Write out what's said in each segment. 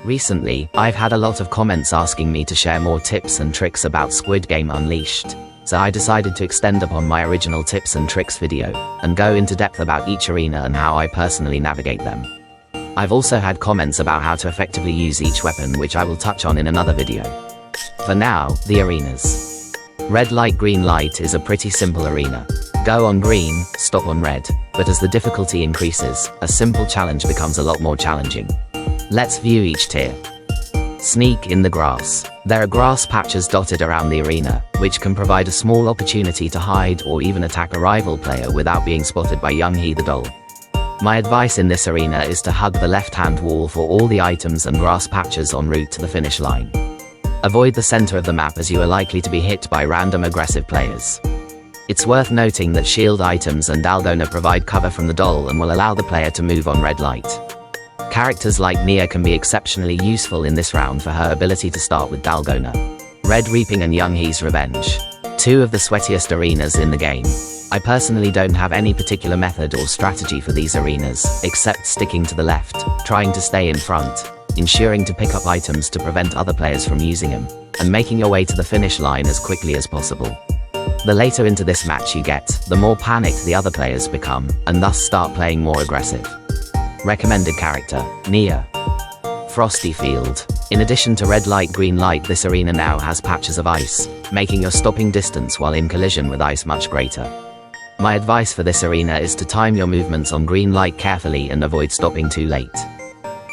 Recently, I've had a lot of comments asking me to share more tips and tricks about Squid Game Unleashed, so I decided to extend upon my original tips and tricks video, and go into depth about each arena and how I personally navigate them. I've also had comments about how to effectively use each weapon, which I will touch on in another video. For now, the arenas. Red light, green light is a pretty simple arena. Go on green, stop on red, but as the difficulty increases, a simple challenge becomes a lot more challenging. Let's view each tier. Sneak in the grass. There are grass patches dotted around the arena, which can provide a small opportunity to hide or even attack a rival player without being spotted by Young-hee the doll. My advice in this arena is to hug the left-hand wall for all the items and grass patches en route to the finish line. Avoid the center of the map as you are likely to be hit by random aggressive players. It's worth noting that shield items and Dalgona provide cover from the doll and will allow the player to move on red light. Characters like Nia can be exceptionally useful in this round for her ability to start with Dalgona. Red Reaping and Young-hee's Revenge. Two of the sweatiest arenas in the game. I personally don't have any particular method or strategy for these arenas, except sticking to the left, trying to stay in front, ensuring to pick up items to prevent other players from using them, and making your way to the finish line as quickly as possible. The later into this match you get, the more panicked the other players become, and thus start playing more aggressive. Recommended character, Nia. Frosty Field. In addition to red light, green light, this arena now has patches of ice, making your stopping distance while in collision with ice much greater. My advice for this arena is to time your movements on green light carefully and avoid stopping too late.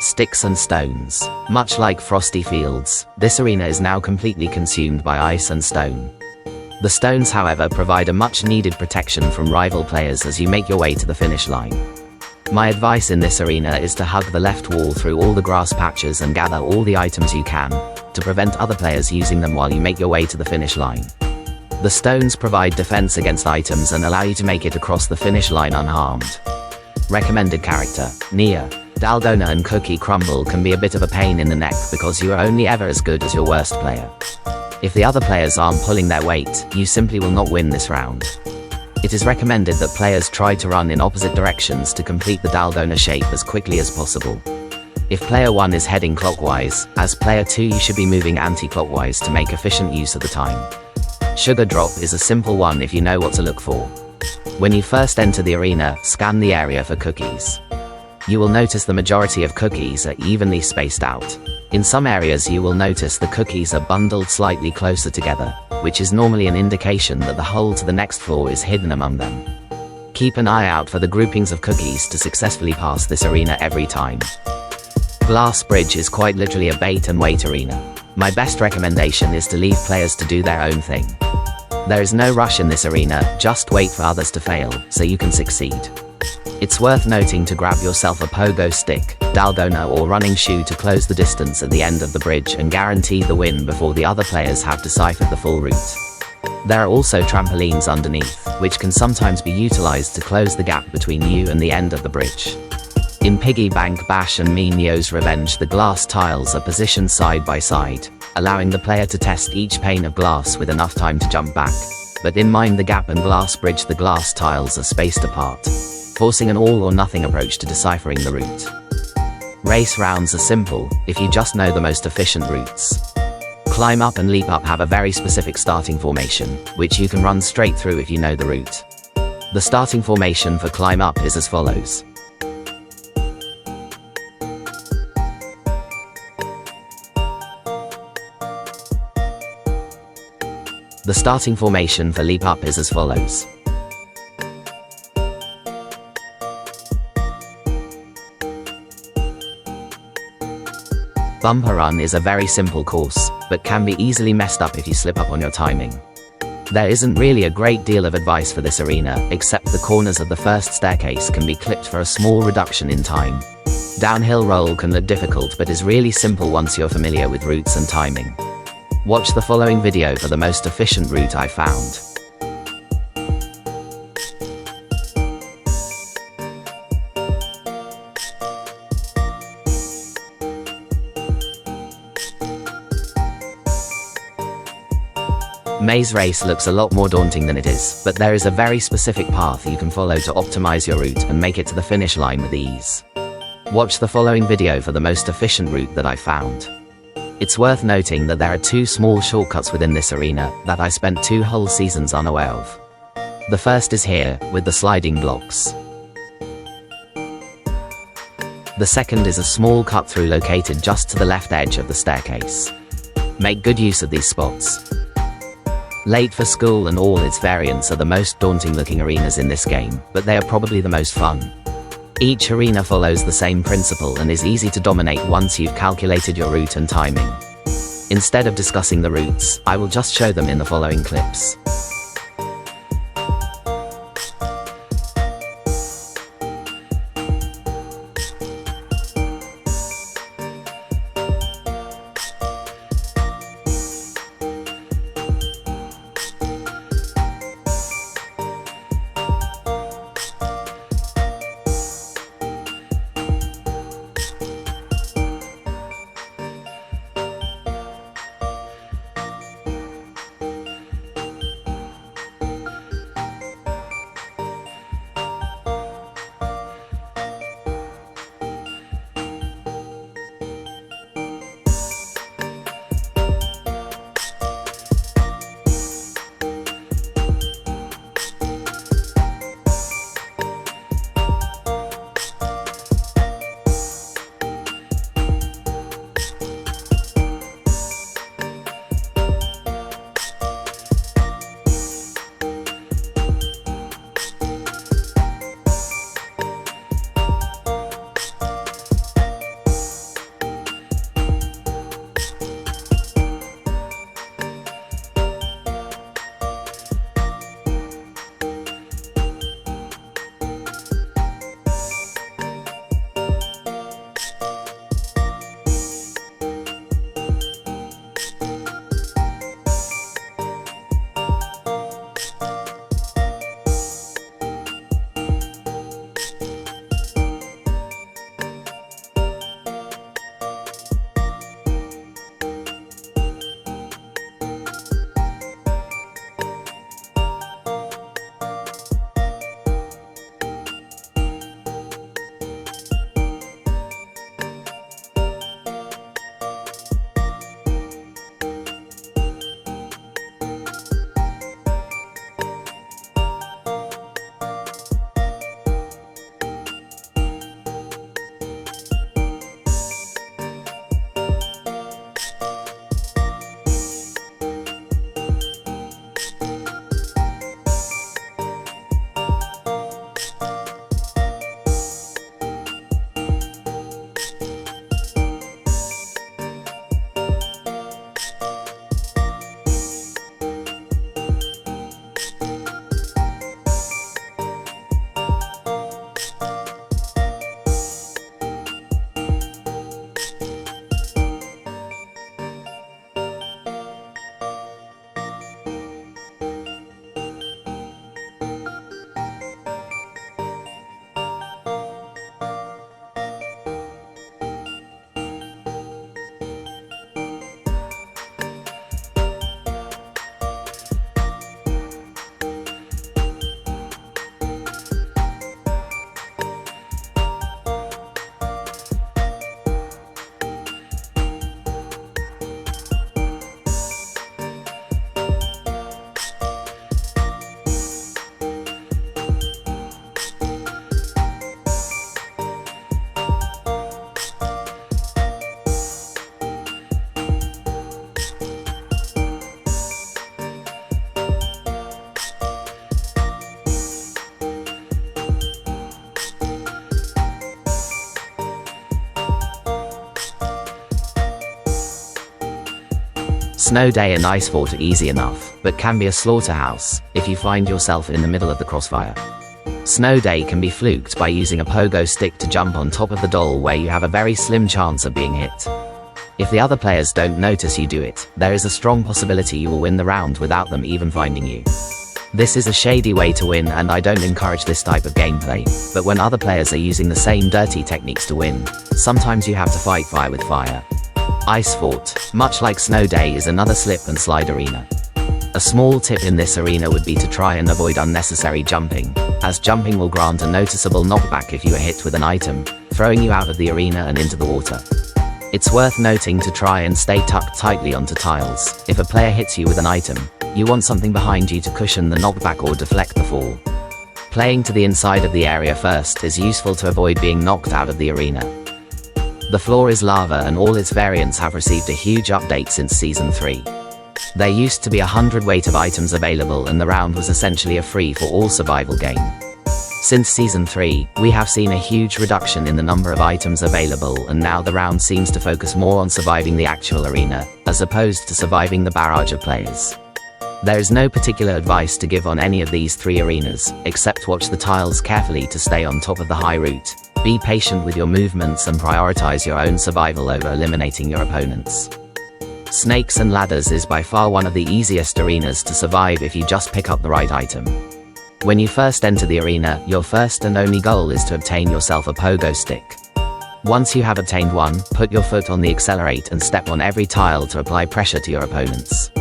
Sticks and stones. Much like Frosty Fields, this arena is now completely consumed by ice and stone. The stones, however, provide a much needed protection from rival players as you make your way to the finish line. My advice in this arena is to hug the left wall through all the grass patches and gather all the items you can, to prevent other players using them while you make your way to the finish line. The stones provide defense against items and allow you to make it across the finish line unharmed. Recommended character, Nia. Dalgona and Cookie Crumble can be a bit of a pain in the neck because you are only ever as good as your worst player. If the other players aren't pulling their weight, you simply will not win this round. It is recommended that players try to run in opposite directions to complete the Dalgona shape as quickly as possible. If player 1 is heading clockwise, as player 2 you should be moving anti-clockwise to make efficient use of the time. Sugar drop is a simple one if you know what to look for. When you first enter the arena, scan the area for cookies. You will notice the majority of cookies are evenly spaced out. In some areas you will notice the cookies are bundled slightly closer together, which is normally an indication that the hole to the next floor is hidden among them. Keep an eye out for the groupings of cookies to successfully pass this arena every time. Glass Bridge is quite literally a bait and wait arena. My best recommendation is to leave players to do their own thing. There is no rush in this arena, just wait for others to fail, so you can succeed. It's worth noting to grab yourself a pogo stick, Dalgona or running shoe to close the distance at the end of the bridge and guarantee the win before the other players have deciphered the full route. There are also trampolines underneath, which can sometimes be utilized to close the gap between you and the end of the bridge. In Piggy Bank Bash and Nio's Revenge, the glass tiles are positioned side by side, allowing the player to test each pane of glass with enough time to jump back. But in Mind the Gap and Glass Bridge, the glass tiles are spaced apart, forcing an all-or-nothing approach to deciphering the route. Race rounds are simple, if you just know the most efficient routes. Climb Up and Leap Up have a very specific starting formation, which you can run straight through if you know the route. The starting formation for Climb Up is as follows. The starting formation for Leap Up is as follows. Bumper Run is a very simple course, but can be easily messed up if you slip up on your timing. There isn't really a great deal of advice for this arena, except the corners of the first staircase can be clipped for a small reduction in time. Downhill roll can look difficult but is really simple once you're familiar with routes and timing. Watch the following video for the most efficient route I found. Maze Race looks a lot more daunting than it is, but there is a very specific path you can follow to optimize your route and make it to the finish line with ease. Watch the following video for the most efficient route that I found. It's worth noting that there are 2 small shortcuts within this arena that I spent 2 whole seasons unaware of. The first is here, with the sliding blocks. The second is a small cut-through located just to the left edge of the staircase. Make good use of these spots. Late for School and all its variants are the most daunting-looking arenas in this game, but they are probably the most fun. Each arena follows the same principle and is easy to dominate once you've calculated your route and timing. Instead of discussing the routes, I will just show them in the following clips. Snow Day and Ice Fort are easy enough, but can be a slaughterhouse if you find yourself in the middle of the crossfire. Snow Day can be fluked by using a pogo stick to jump on top of the doll where you have a very slim chance of being hit. If the other players don't notice you do it, there is a strong possibility you will win the round without them even finding you. This is a shady way to win and I don't encourage this type of gameplay, but when other players are using the same dirty techniques to win, sometimes you have to fight fire with fire. Ice Fort, much like Snow Day, is another slip and slide arena. A small tip in this arena would be to try and avoid unnecessary jumping, as jumping will grant a noticeable knockback if you are hit with an item, throwing you out of the arena and into the water. It's worth noting to try and stay tucked tightly onto tiles. If a player hits you with an item, you want something behind you to cushion the knockback or deflect the fall. Playing to the inside of the area first is useful to avoid being knocked out of the arena. The floor is lava and all its variants have received a huge update since Season 3. There used to be 100 weight of items available and the round was essentially a free-for-all survival game. Since Season 3, we have seen a huge reduction in the number of items available and now the round seems to focus more on surviving the actual arena, as opposed to surviving the barrage of players. There is no particular advice to give on any of these 3 arenas, except watch the tiles carefully to stay on top of the high route, be patient with your movements and prioritize your own survival over eliminating your opponents. Snakes and Ladders is by far one of the easiest arenas to survive if you just pick up the right item. When you first enter the arena, your first and only goal is to obtain yourself a pogo stick. Once you have obtained one, put your foot on the accelerate and step on every tile to apply pressure to your opponents.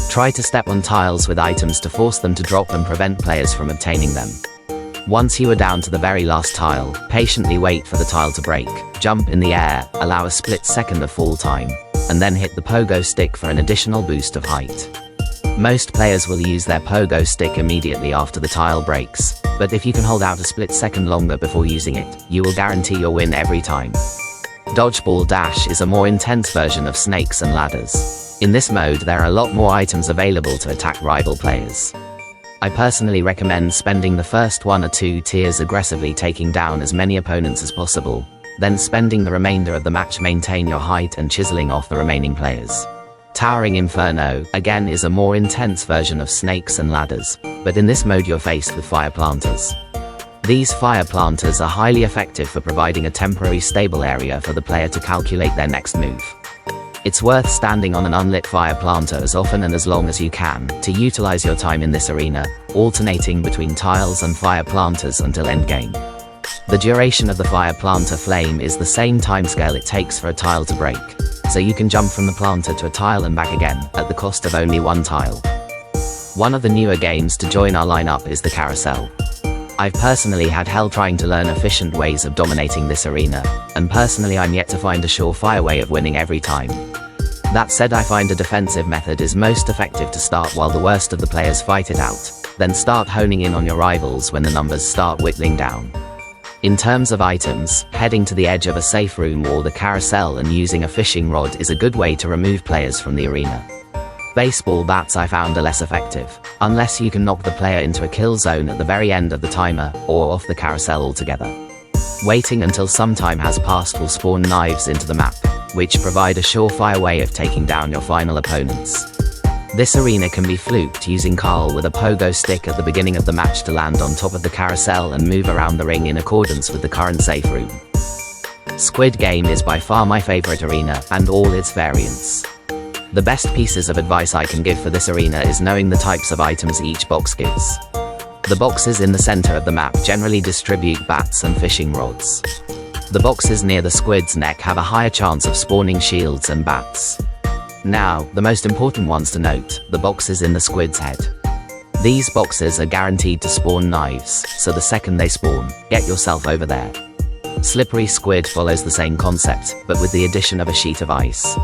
Try to step on tiles with items to force them to drop and prevent players from obtaining them. Once you are down to the very last tile, patiently wait for the tile to break, jump in the air, allow a split second of fall time, and then hit the pogo stick for an additional boost of height. Most players will use their pogo stick immediately after the tile breaks, but if you can hold out a split second longer before using it, you will guarantee your win every time. Dodgeball Dash is a more intense version of Snakes and Ladders. In this mode there are a lot more items available to attack rival players. I personally recommend spending the first 1 or 2 tiers aggressively taking down as many opponents as possible, then spending the remainder of the match maintain your height and chiseling off the remaining players. Towering Inferno, again, is a more intense version of Snakes and Ladders, but in this mode you're faced with fire planters. These fire planters are highly effective for providing a temporary stable area for the player to calculate their next move. It's worth standing on an unlit fire planter as often and as long as you can to utilize your time in this arena, alternating between tiles and fire planters until endgame. The duration of the fire planter flame is the same timescale it takes for a tile to break, so you can jump from the planter to a tile and back again, at the cost of only 1 tile. One of the newer games to join our lineup is the Carousel. I've personally had hell trying to learn efficient ways of dominating this arena, and personally I'm yet to find a surefire way of winning every time. That said, I find a defensive method is most effective to start while the worst of the players fight it out, then start honing in on your rivals when the numbers start whittling down. In terms of items, heading to the edge of a safe room or the carousel and using a fishing rod is a good way to remove players from the arena. Baseball bats I found are less effective, unless you can knock the player into a kill zone at the very end of the timer, or off the carousel altogether. Waiting until some time has passed will spawn knives into the map, which provide a surefire way of taking down your final opponents. This arena can be fluked using Carl with a pogo stick at the beginning of the match to land on top of the carousel and move around the ring in accordance with the current safe room. Squid Game is by far my favorite arena, and all its variants. The best pieces of advice I can give for this arena is knowing the types of items each box gives. The boxes in the center of the map generally distribute bats and fishing rods. The boxes near the squid's neck have a higher chance of spawning shields and bats. Now, the most important ones to note, the boxes in the squid's head. These boxes are guaranteed to spawn knives, so the second they spawn, get yourself over there. Slippery Squid follows the same concept, but with the addition of a sheet of ice.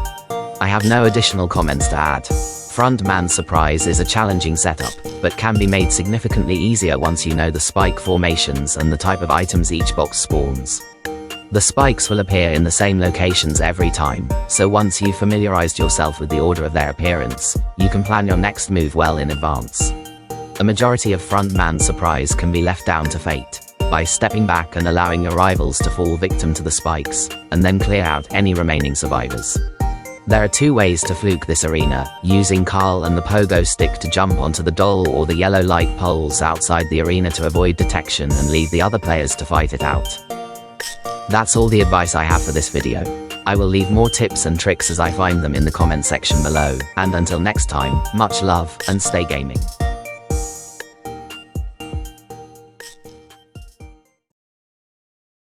I have no additional comments to add. Frontman Surprise is a challenging setup, but can be made significantly easier once you know the spike formations and the type of items each box spawns. The spikes will appear in the same locations every time, so once you've familiarized yourself with the order of their appearance, you can plan your next move well in advance. A majority of Frontman Surprise can be left down to fate, by stepping back and allowing your rivals to fall victim to the spikes, and then clear out any remaining survivors. There are 2 ways to fluke this arena, using Carl and the pogo stick to jump onto the doll or the yellow light poles outside the arena to avoid detection and leave the other players to fight it out. That's all the advice I have for this video. I will leave more tips and tricks as I find them in the comment section below, and until next time, much love, and stay gaming.